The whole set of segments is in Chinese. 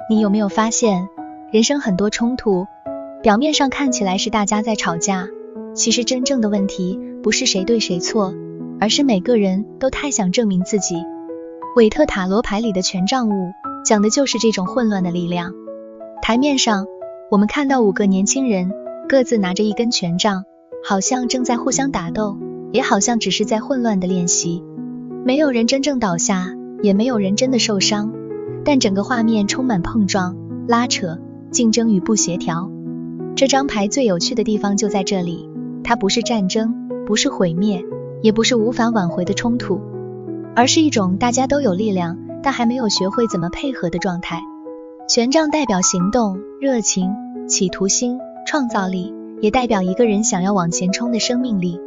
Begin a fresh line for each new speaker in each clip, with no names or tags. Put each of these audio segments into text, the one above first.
你有没有发现，人生很多冲突，表面上看起来是大家在吵架，其实真正的问题不是谁对谁错，而是每个人都太想证明自己。韦特塔罗牌里的权杖五讲的就是这种混乱的力量。台面上，我们看到5个年轻人各自拿着一根权杖，好像正在互相打斗，也好像只是在混乱的练习。没有人真正倒下，也没有人真的受伤，但整个画面充满碰撞、拉扯、竞争与不协调。这张牌最有趣的地方就在这里，它不是战争，不是毁灭，也不是无法挽回的冲突，而是一种大家都有力量，但还没有学会怎么配合的状态。权杖代表行动、热情、企图心、创造力，也代表一个人想要往前冲的生命力。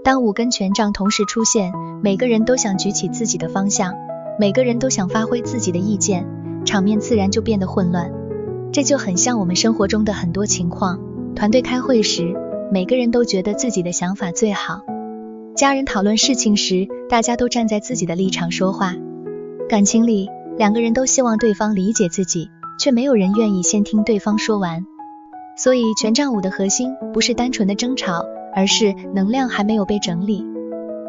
当5根权杖同时出现，每个人都想举起自己的方向，每个人都想发挥自己的意见，场面自然就变得混乱。这就很像我们生活中的很多情况，团队开会时，每个人都觉得自己的想法最好；家人讨论事情时，大家都站在自己的立场说话；感情里，2个人都希望对方理解自己，却没有人愿意先听对方说完。所以权杖五的核心不是单纯的争吵，而是能量还没有被整理。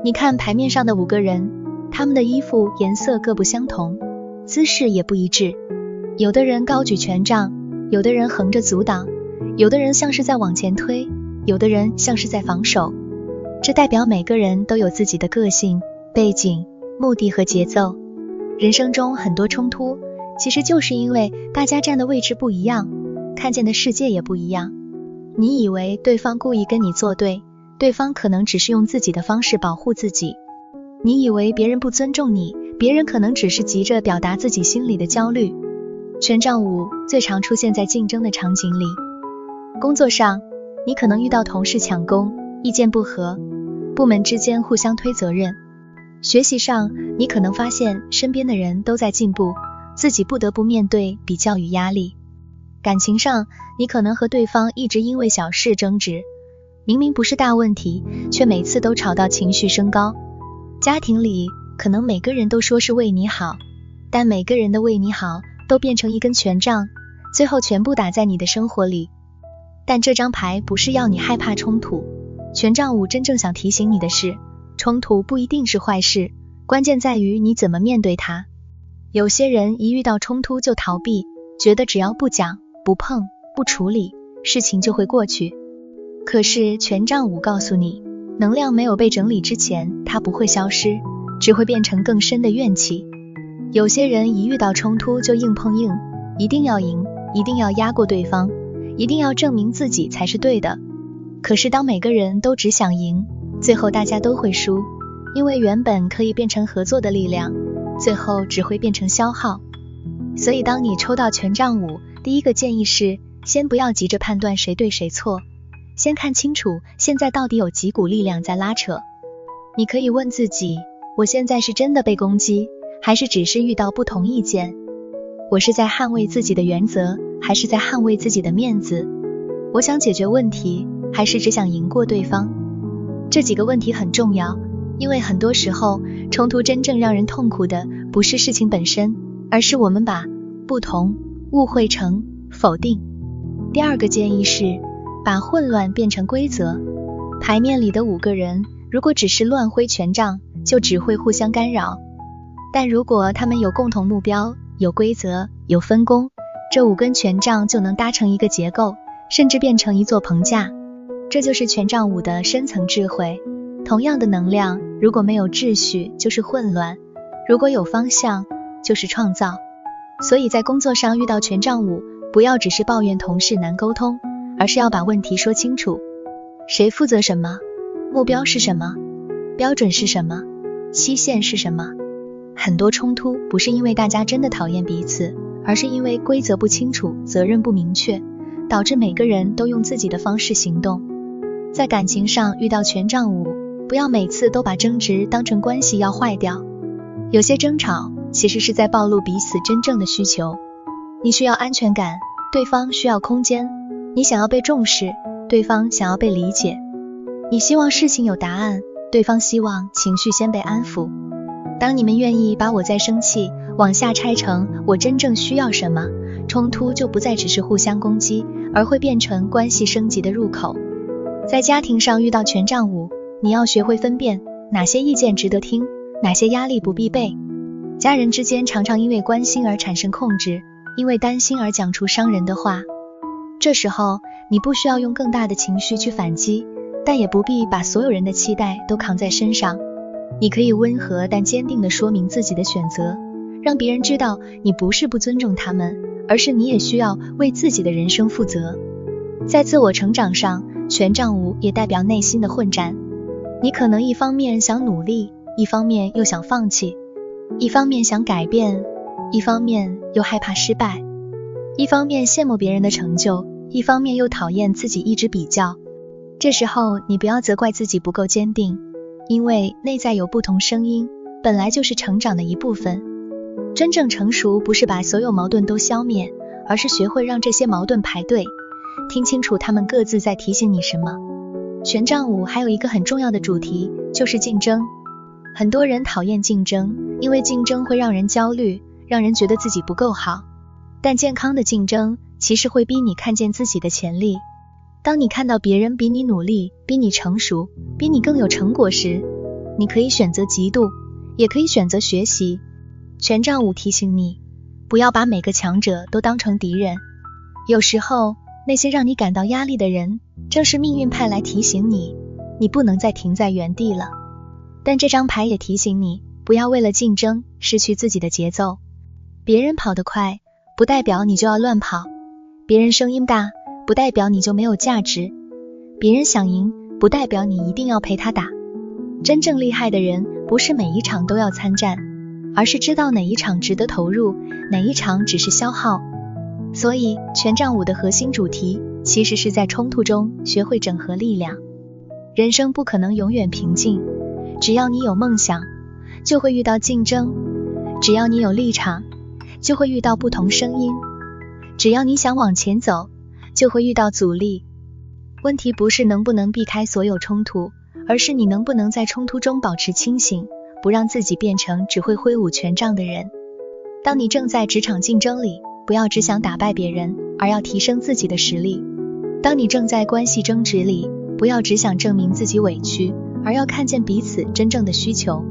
你看牌面上的5个人，他们的衣服颜色各不相同，姿势也不一致，有的人高举权杖，有的人横着阻挡，有的人像是在往前推，有的人像是在防守。这代表每个人都有自己的个性、背景、目的和节奏。人生中很多冲突，其实就是因为大家站的位置不一样，看见的世界也不一样。你以为对方故意跟你作对，对方可能只是用自己的方式保护自己。你以为别人不尊重你，别人可能只是急着表达自己心里的焦虑。权杖五最常出现在竞争的场景里。工作上，你可能遇到同事抢功，意见不合，部门之间互相推责任。学习上，你可能发现身边的人都在进步，自己不得不面对比较与压力。感情上，你可能和对方一直因为小事争执，明明不是大问题，却每次都吵到情绪升高。家庭里，可能每个人都说是为你好，但每个人的为你好都变成一根权杖，最后全部打在你的生活里。但这张牌不是要你害怕冲突，权杖五真正想提醒你的是，冲突不一定是坏事，关键在于你怎么面对它。有些人一遇到冲突就逃避，觉得只要不讲、不碰、不处理，事情就会过去。可是权杖五告诉你，能量没有被整理之前，它不会消失，只会变成更深的怨气。有些人一遇到冲突就硬碰硬，一定要赢，一定要压过对方，一定要证明自己才是对的。可是当每个人都只想赢，最后大家都会输，因为原本可以变成合作的力量，最后只会变成消耗。所以当你抽到权杖五，第一个建议是，先不要急着判断谁对谁错，先看清楚现在到底有几股力量在拉扯。你可以问自己，我现在是真的被攻击，还是只是遇到不同意见？我是在捍卫自己的原则，还是在捍卫自己的面子？我想解决问题，还是只想赢过对方？这几个问题很重要，因为很多时候，冲突真正让人痛苦的不是事情本身，而是我们把不同误会成否定。第二个建议是，把混乱变成规则。牌面里的5个人，如果只是乱挥权杖，就只会互相干扰。但如果他们有共同目标，有规则，有分工，这5根权杖就能搭成一个结构，甚至变成一座棚架。这就是权杖五的深层智慧。同样的能量，如果没有秩序，就是混乱；如果有方向，就是创造。所以在工作上遇到权杖五，不要只是抱怨同事难沟通，而是要把问题说清楚。谁负责什么？目标是什么？标准是什么？期限是什么？很多冲突不是因为大家真的讨厌彼此，而是因为规则不清楚，责任不明确，导致每个人都用自己的方式行动。在感情上遇到权杖五，不要每次都把争执当成关系要坏掉。有些争吵其实是在暴露彼此真正的需求。你需要安全感，对方需要空间；你想要被重视，对方想要被理解；你希望事情有答案，对方希望情绪先被安抚。当你们愿意把我在生气往下拆成我真正需要什么，冲突就不再只是互相攻击，而会变成关系升级的入口。在家庭上遇到权杖五，你要学会分辨哪些意见值得听，哪些压力不必备。家人之间常常因为关心而产生控制，因为担心而讲出伤人的话。这时候你不需要用更大的情绪去反击，但也不必把所有人的期待都扛在身上。你可以温和但坚定地说明自己的选择，让别人知道你不是不尊重他们，而是你也需要为自己的人生负责。在自我成长上，权杖五也代表内心的混战。你可能一方面想努力，一方面又想放弃，一方面想改变，一方面又害怕失败，一方面羡慕别人的成就，一方面又讨厌自己一直比较。这时候你不要责怪自己不够坚定，因为内在有不同声音，本来就是成长的一部分。真正成熟不是把所有矛盾都消灭，而是学会让这些矛盾排队，听清楚他们各自在提醒你什么。权杖五还有一个很重要的主题，就是竞争。很多人讨厌竞争，因为竞争会让人焦虑，让人觉得自己不够好。但健康的竞争其实会逼你看见自己的潜力。当你看到别人比你努力，比你成熟，比你更有成果时，你可以选择嫉妒，也可以选择学习。权杖五提醒你，不要把每个强者都当成敌人。有时候那些让你感到压力的人，正是命运派来提醒你，你不能再停在原地了。但这张牌也提醒你，不要为了竞争失去自己的节奏。别人跑得快，不代表你就要乱跑；别人声音大，不代表你就没有价值；别人想赢，不代表你一定要陪他打。真正厉害的人，不是每一场都要参战，而是知道哪一场值得投入，哪一场只是消耗。所以权杖五的核心主题其实是在冲突中学会整合力量。人生不可能永远平静，只要你有梦想，就会遇到竞争；只要你有立场，就会遇到不同声音；只要你想往前走，就会遇到阻力。问题不是能不能避开所有冲突，而是你能不能在冲突中保持清醒，不让自己变成只会挥舞权杖的人。当你正在职场竞争里，不要只想打败别人，而要提升自己的实力。当你正在关系争执里，不要只想证明自己委屈，而要看见彼此真正的需求。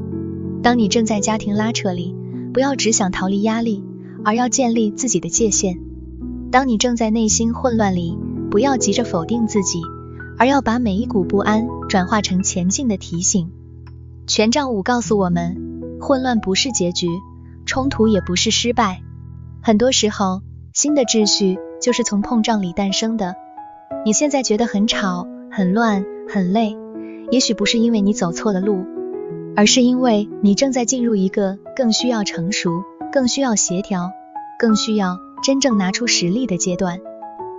当你正在家庭拉扯里，不要只想逃离压力，而要建立自己的界限。当你正在内心混乱里，不要急着否定自己，而要把每一股不安转化成前进的提醒。权杖五告诉我们，混乱不是结局，冲突也不是失败。很多时候，新的秩序就是从碰撞里诞生的。你现在觉得很吵、很乱、很累，也许不是因为你走错了路，而是因为你正在进入一个更需要成熟、更需要协调、更需要真正拿出实力的阶段。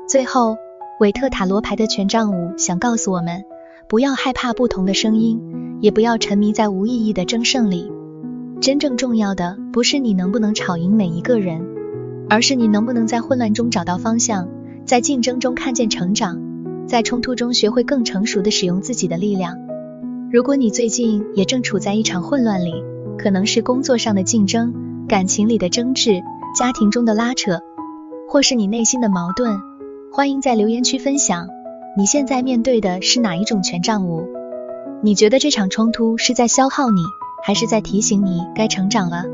最后，韦特塔罗牌的权杖五想告诉我们，不要害怕不同的声音，也不要沉迷在无意义的争胜里。真正重要的不是你能不能吵赢每一个人，而是你能不能在混乱中找到方向，在竞争中看见成长，在冲突中学会更成熟地使用自己的力量。如果你最近也正处在一场混乱里，可能是工作上的竞争、感情里的争执、家庭中的拉扯，或是你内心的矛盾，欢迎在留言区分享，你现在面对的是哪一种权杖五？你觉得这场冲突是在消耗你，还是在提醒你该成长了？